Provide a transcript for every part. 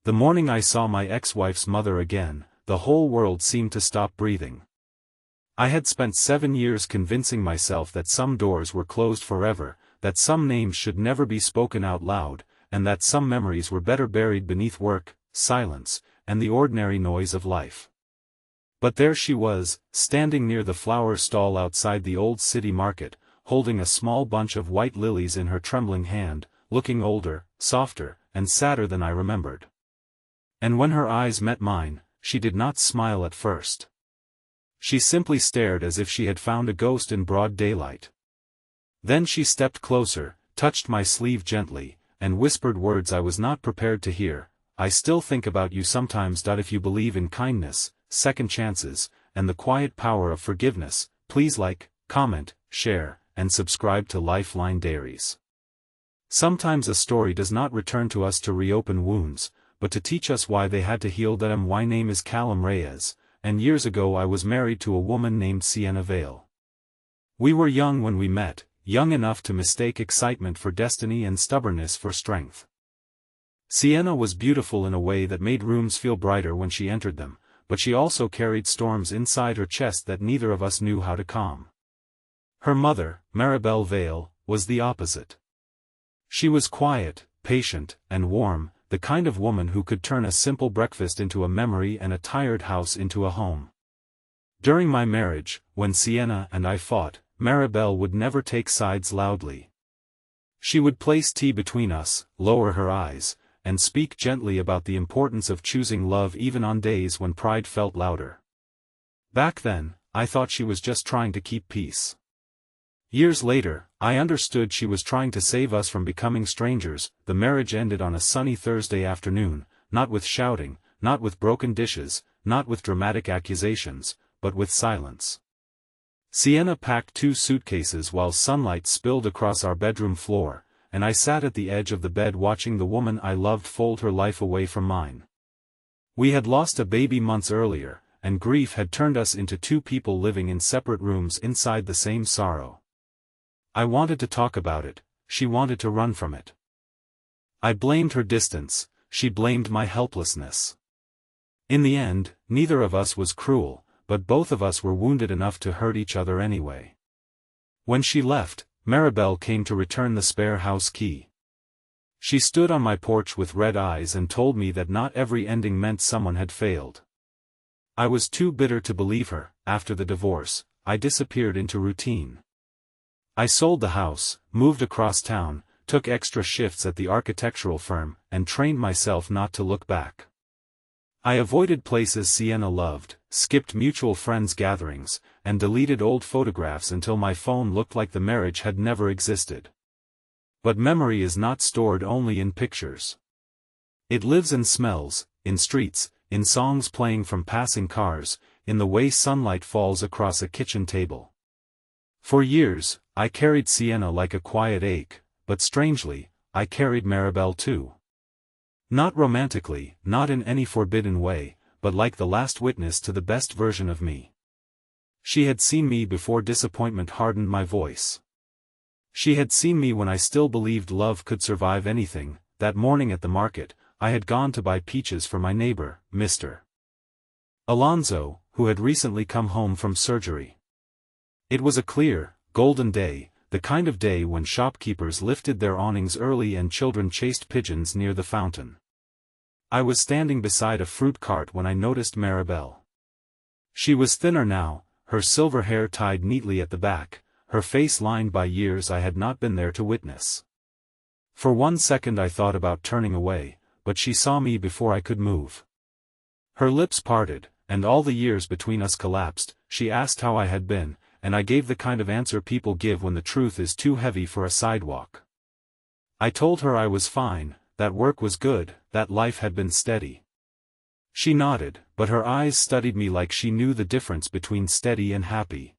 The morning I saw my ex-wife's mother again, the whole world seemed to stop breathing. I had spent 7 years convincing myself that some doors were closed forever, that some names should never be spoken out loud, and that some memories were better buried beneath work, silence, and the ordinary noise of life. But there she was, standing near the flower stall outside the old city market, holding a small bunch of white lilies in her trembling hand, looking older, softer, and sadder than I remembered. And when her eyes met mine, she did not smile at first. She simply stared as if she had found a ghost in broad daylight. Then she stepped closer, touched my sleeve gently, and whispered words I was not prepared to hear. "I still think about you sometimes. If you believe in kindness, second chances, and the quiet power of forgiveness, please like, comment, share, and subscribe to Lifeline Diaries." Sometimes a story does not return to us to reopen wounds, but to teach us why they had to heal. My name is Callum Reyes, and years ago I was married to a woman named Sienna Vale. We were young when we met, young enough to mistake excitement for destiny and stubbornness for strength. Sienna was beautiful in a way that made rooms feel brighter when she entered them, but she also carried storms inside her chest that neither of us knew how to calm. Her mother, Maribel Vale, was the opposite. She was quiet, patient, and warm, the kind of woman who could turn a simple breakfast into a memory and a tired house into a home. During my marriage, when Sienna and I fought, Maribel would never take sides loudly. She would place tea between us, lower her eyes, and speak gently about the importance of choosing love even on days when pride felt louder. Back then, I thought she was just trying to keep peace. Years later, I understood she was trying to save us from becoming strangers. The marriage ended on a sunny Thursday afternoon, not with shouting, not with broken dishes, not with dramatic accusations, but with silence. Sienna packed 2 suitcases while sunlight spilled across our bedroom floor, and I sat at the edge of the bed watching the woman I loved fold her life away from mine. We had lost a baby months earlier, and grief had turned us into 2 people living in separate rooms inside the same sorrow. I wanted to talk about it, she wanted to run from it. I blamed her distance, she blamed my helplessness. In the end, neither of us was cruel, but both of us were wounded enough to hurt each other anyway. When she left, Maribel came to return the spare house key. She stood on my porch with red eyes and told me that not every ending meant someone had failed. I was too bitter to believe her. After the divorce, I disappeared into routine. I sold the house, moved across town, took extra shifts at the architectural firm, and trained myself not to look back. I avoided places Sienna loved, skipped mutual friends' gatherings, and deleted old photographs until my phone looked like the marriage had never existed. But memory is not stored only in pictures. It lives in smells, in streets, in songs playing from passing cars, in the way sunlight falls across a kitchen table. For years, I carried Sienna like a quiet ache, but strangely, I carried Maribel too. Not romantically, not in any forbidden way, but like the last witness to the best version of me. She had seen me before disappointment hardened my voice. She had seen me when I still believed love could survive anything. That morning at the market, I had gone to buy peaches for my neighbor, Mr. Alonzo, who had recently come home from surgery. It was a clear, golden day, the kind of day when shopkeepers lifted their awnings early and children chased pigeons near the fountain. I was standing beside a fruit cart when I noticed Maribel. She was thinner now, her silver hair tied neatly at the back, her face lined by years I had not been there to witness. For 1 second I thought about turning away, but she saw me before I could move. Her lips parted, and all the years between us collapsed. She asked how I had been, and I gave the kind of answer people give when the truth is too heavy for a sidewalk. I told her I was fine, that work was good, that life had been steady. She nodded, but her eyes studied me like she knew the difference between steady and happy.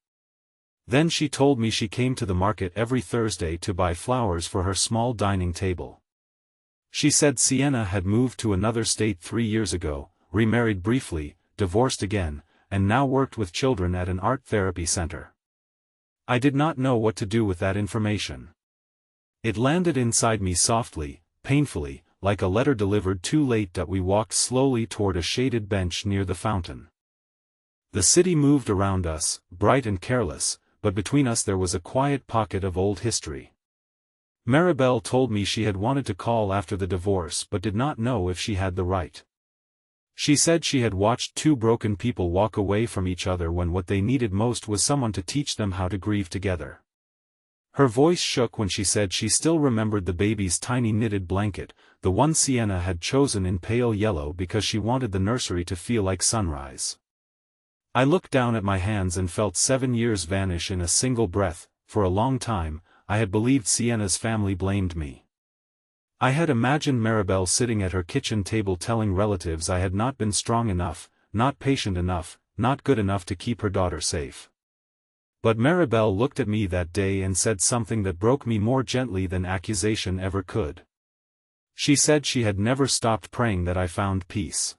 Then she told me she came to the market every Thursday to buy flowers for her small dining table. She said Sienna had moved to another state 3 years ago, remarried briefly, divorced again, and now worked with children at an art therapy center. I did not know what to do with that information. It landed inside me softly, painfully, like a letter delivered too late. We walked slowly toward a shaded bench near the fountain. The city moved around us, bright and careless, but between us there was a quiet pocket of old history. Maribel told me she had wanted to call after the divorce but did not know if she had the right. She said she had watched two broken people walk away from each other when what they needed most was someone to teach them how to grieve together. Her voice shook when she said she still remembered the baby's tiny knitted blanket, the one Sienna had chosen in pale yellow because she wanted the nursery to feel like sunrise. I looked down at my hands and felt 7 years vanish in a single breath. For a long time, I had believed Sienna's family blamed me. I had imagined Maribel sitting at her kitchen table telling relatives I had not been strong enough, not patient enough, not good enough to keep her daughter safe. But Maribel looked at me that day and said something that broke me more gently than accusation ever could. She said she had never stopped praying that I found peace.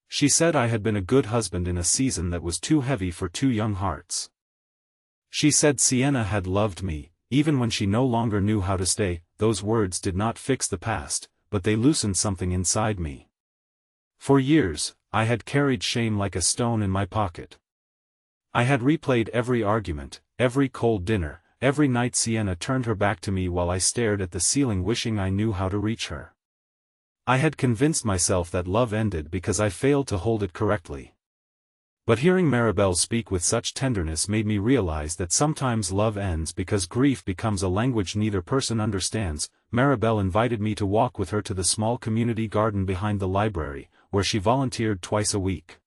She said I had been a good husband in a season that was too heavy for two young hearts. She said Sienna had loved me, even when she no longer knew how to stay. Those words did not fix the past, but they loosened something inside me. For years, I had carried shame like a stone in my pocket. I had replayed every argument, every cold dinner, every night Sienna turned her back to me while I stared at the ceiling wishing I knew how to reach her. I had convinced myself that love ended because I failed to hold it correctly. But hearing Maribel speak with such tenderness made me realize that sometimes love ends because grief becomes a language neither person understands. Maribel invited me to walk with her to the small community garden behind the library, where she volunteered twice a week.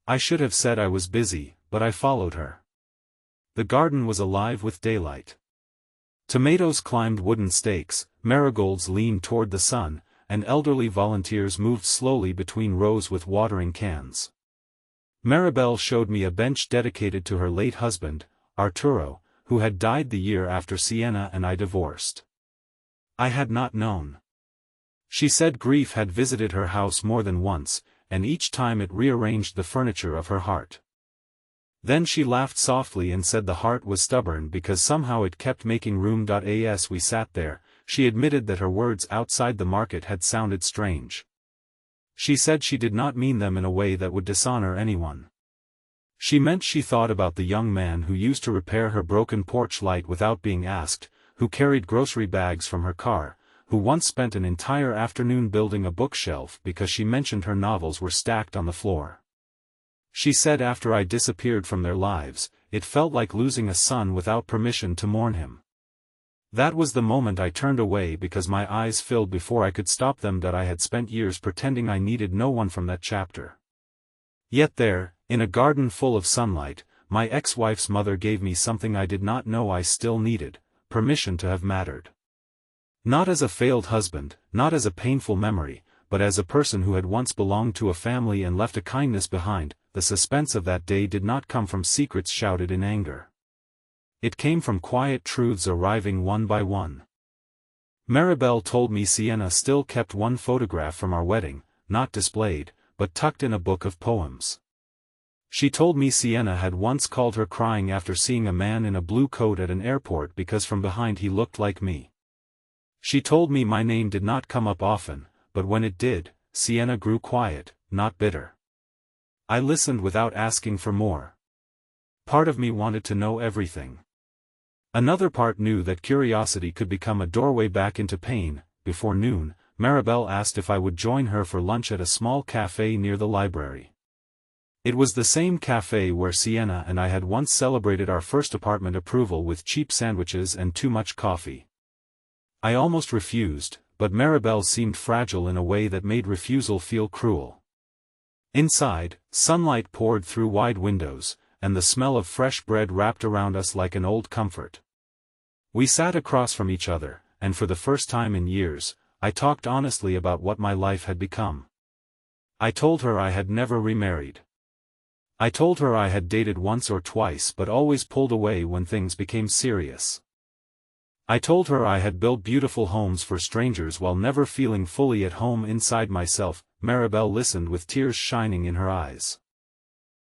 I should have said I was busy, but I followed her. The garden was alive with daylight. Tomatoes climbed wooden stakes, marigolds leaned toward the sun, and elderly volunteers moved slowly between rows with watering cans. Maribel showed me a bench dedicated to her late husband, Arturo, who had died the year after Sienna and I divorced. I had not known. She said grief had visited her house more than once, and each time it rearranged the furniture of her heart. Then she laughed softly and said the heart was stubborn because somehow it kept making room. As we sat there, she admitted that her words outside the market had sounded strange. She said she did not mean them in a way that would dishonor anyone. She meant she thought about the young man who used to repair her broken porch light without being asked, who carried grocery bags from her car, who once spent an entire afternoon building a bookshelf because she mentioned her novels were stacked on the floor. She said after I disappeared from their lives, it felt like losing a son without permission to mourn him. That was the moment I turned away because my eyes filled before I could stop them. I had spent years pretending I needed no one from that chapter. Yet there, in a garden full of sunlight, my ex-wife's mother gave me something I did not know I still needed: permission to have mattered. Not as a failed husband, not as a painful memory, but as a person who had once belonged to a family and left a kindness behind. The suspense of that day did not come from secrets shouted in anger. It came from quiet truths arriving one by one. Maribel told me Sienna still kept one photograph from our wedding, not displayed, but tucked in a book of poems. She told me Sienna had once called her crying after seeing a man in a blue coat at an airport because from behind he looked like me. She told me my name did not come up often, but when it did, Sienna grew quiet, not bitter. I listened without asking for more. Part of me wanted to know everything. Another part knew that curiosity could become a doorway back into pain. Before noon, Maribel asked if I would join her for lunch at a small cafe near the library. It was the same cafe where Sienna and I had once celebrated our first apartment approval with cheap sandwiches and too much coffee. I almost refused, but Maribel seemed fragile in a way that made refusal feel cruel. Inside, sunlight poured through wide windows, and the smell of fresh bread wrapped around us like an old comfort. We sat across from each other, and for the first time in years, I talked honestly about what my life had become. I told her I had never remarried. I told her I had dated once or twice but always pulled away when things became serious. I told her I had built beautiful homes for strangers while never feeling fully at home inside myself. Maribel listened with tears shining in her eyes.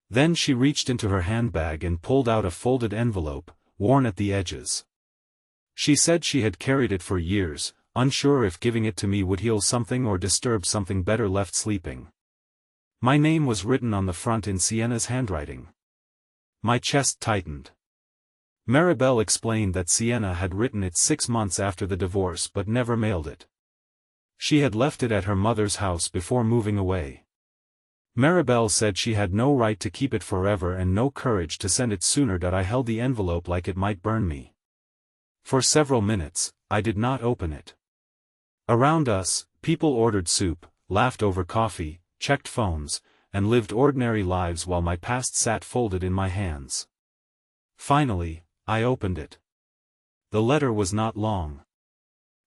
Then she reached into her handbag and pulled out a folded envelope, worn at the edges. She said she had carried it for years, unsure if giving it to me would heal something or disturb something better left sleeping. My name was written on the front in Sienna's handwriting. My chest tightened. Maribel explained that Sienna had written it 6 months after the divorce but never mailed it. She had left it at her mother's house before moving away. Maribel said she had no right to keep it forever and no courage to send it sooner. That I held the envelope like it might burn me. For several minutes, I did not open it. Around us, people ordered soup, laughed over coffee, checked phones, and lived ordinary lives while my past sat folded in my hands. Finally, I opened it. The letter was not long.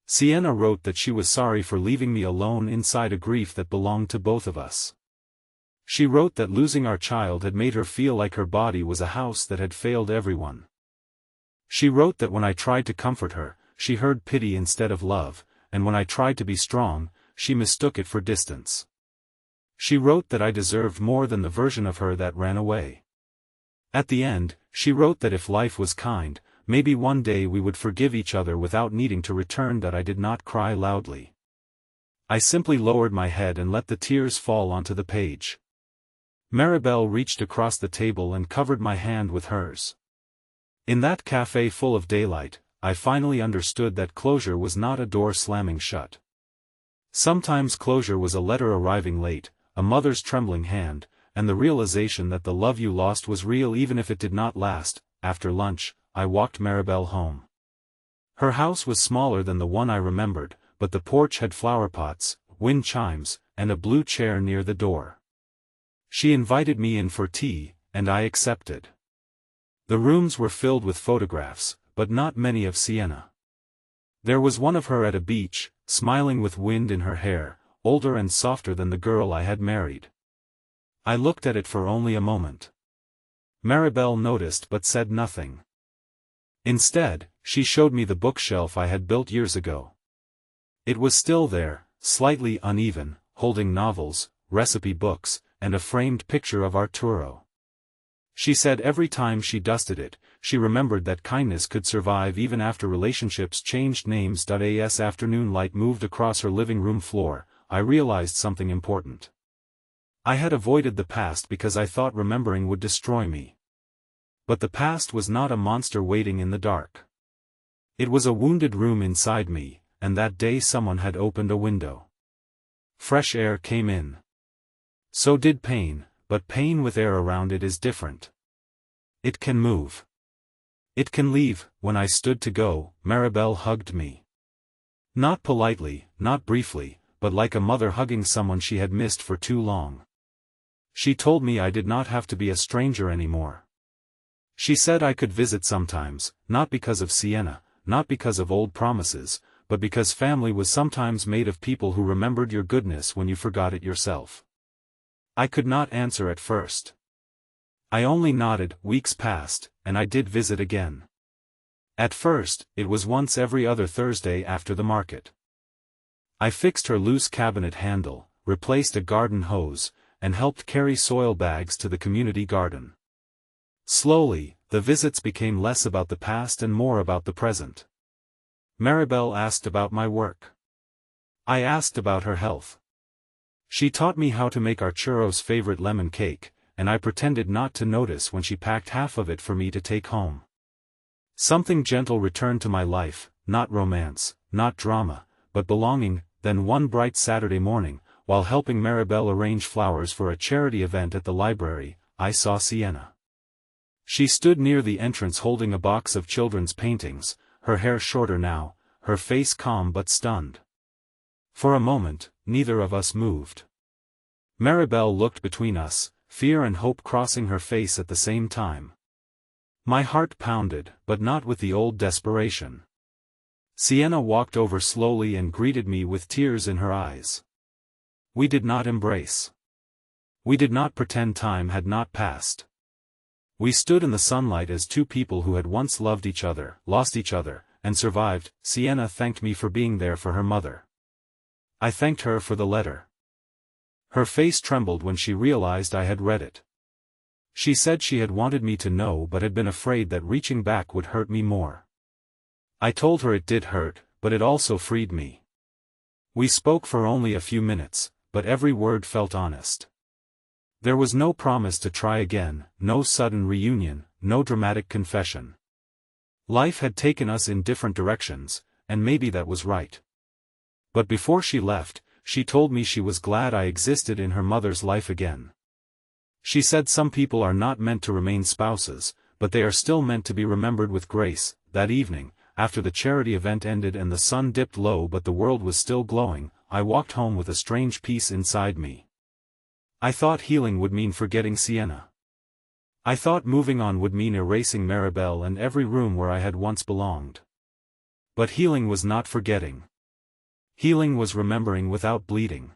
Sienna wrote that she was sorry for leaving me alone inside a grief that belonged to both of us. She wrote that losing our child had made her feel like her body was a house that had failed everyone. She wrote that when I tried to comfort her, she heard pity instead of love, and when I tried to be strong, she mistook it for distance. She wrote that I deserved more than the version of her that ran away. At the end, she wrote that if life was kind, maybe one day we would forgive each other without needing to return. That I did not cry loudly. I simply lowered my head and let the tears fall onto the page. Maribel reached across the table and covered my hand with hers. In that cafe full of daylight, I finally understood that closure was not a door slamming shut. Sometimes closure was a letter arriving late, a mother's trembling hand, and the realization that the love you lost was real even if it did not last. After lunch, I walked Maribel home. Her house was smaller than the one I remembered, but the porch had flower pots, wind chimes, and a blue chair near the door. She invited me in for tea, and I accepted. The rooms were filled with photographs, but not many of Sienna. There was one of her at a beach, smiling with wind in her hair, older and softer than the girl I had married. I looked at it for only a moment. Maribel noticed but said nothing. Instead, she showed me the bookshelf I had built years ago. It was still there, slightly uneven, holding novels, recipe books, and a framed picture of Arturo. She said every time she dusted it, she remembered that kindness could survive even after relationships changed names. As afternoon light moved across her living room floor, I realized something important. I had avoided the past because I thought remembering would destroy me. But the past was not a monster waiting in the dark. It was a wounded room inside me, and that day someone had opened a window. Fresh air came in. So did pain, but pain with air around it is different. It can move. It can leave. When I stood to go, Maribel hugged me. Not politely, not briefly, but like a mother hugging someone she had missed for too long. She told me I did not have to be a stranger anymore. She said I could visit sometimes, not because of Sienna, not because of old promises, but because family was sometimes made of people who remembered your goodness when you forgot it yourself. I could not answer at first. I only nodded. Weeks passed, and I did visit again. At first, it was once every other Thursday after the market. I fixed her loose cabinet handle, replaced a garden hose, and helped carry soil bags to the community garden. Slowly, the visits became less about the past and more about the present. Maribel asked about my work. I asked about her health. She taught me how to make Arturo's favorite lemon cake, and I pretended not to notice when she packed half of it for me to take home. Something gentle returned to my life, not romance, not drama, but belonging. Then one bright Saturday morning, while helping Maribel arrange flowers for a charity event at the library, I saw Sienna. She stood near the entrance holding a box of children's paintings, her hair shorter now, her face calm but stunned. For a moment, neither of us moved. Maribel looked between us, fear and hope crossing her face at the same time. My heart pounded, but not with the old desperation. Sienna walked over slowly and greeted me with tears in her eyes. We did not embrace. We did not pretend time had not passed. We stood in the sunlight as two people who had once loved each other, lost each other, and survived. Sienna thanked me for being there for her mother. I thanked her for the letter. Her face trembled when she realized I had read it. She said she had wanted me to know but had been afraid that reaching back would hurt me more. I told her it did hurt, but it also freed me. We spoke for only a few minutes, but every word felt honest. There was no promise to try again, no sudden reunion, no dramatic confession. Life had taken us in different directions, and maybe that was right. But before she left, she told me she was glad I existed in her mother's life again. She said some people are not meant to remain spouses, but they are still meant to be remembered with grace. That evening, after the charity event ended and the sun dipped low but the world was still glowing, I walked home with a strange peace inside me. I thought healing would mean forgetting Sienna. I thought moving on would mean erasing Maribel and every room where I had once belonged. But healing was not forgetting. Healing was remembering without bleeding.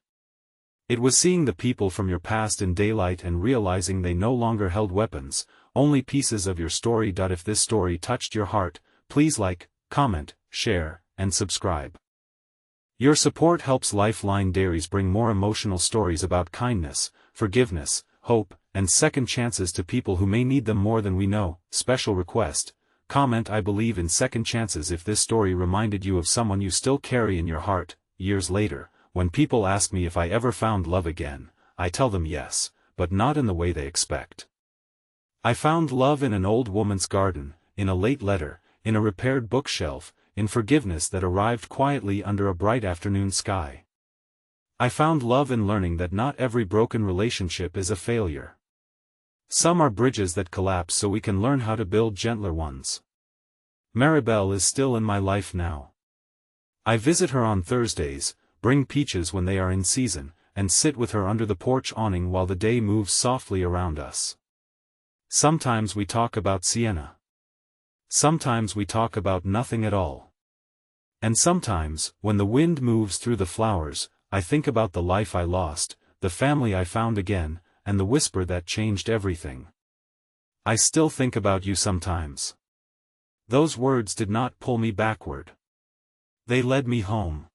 It was seeing the people from your past in daylight and realizing they no longer held weapons, only pieces of your story. If this story touched your heart, please like, comment, share, and subscribe. Your support helps Lifeline Diaries bring more emotional stories about kindness, forgiveness, hope, and second chances to people who may need them more than we know. Special request: comment I believe in second chances if this story reminded you of someone you still carry in your heart. Years later, when people ask me if I ever found love again, I tell them yes, but not in the way they expect. I found love in an old woman's garden, in a late letter, in a repaired bookshelf, in forgiveness that arrived quietly under a bright afternoon sky. I found love in learning that not every broken relationship is a failure. Some are bridges that collapse so we can learn how to build gentler ones. Maribel is still in my life now. I visit her on Thursdays, bring peaches when they are in season, and sit with her under the porch awning while the day moves softly around us. Sometimes we talk about Sienna. Sometimes we talk about nothing at all. And sometimes, when the wind moves through the flowers, I think about the life I lost, the family I found again, and the whisper that changed everything. I still think about you sometimes. Those words did not pull me backward. They led me home.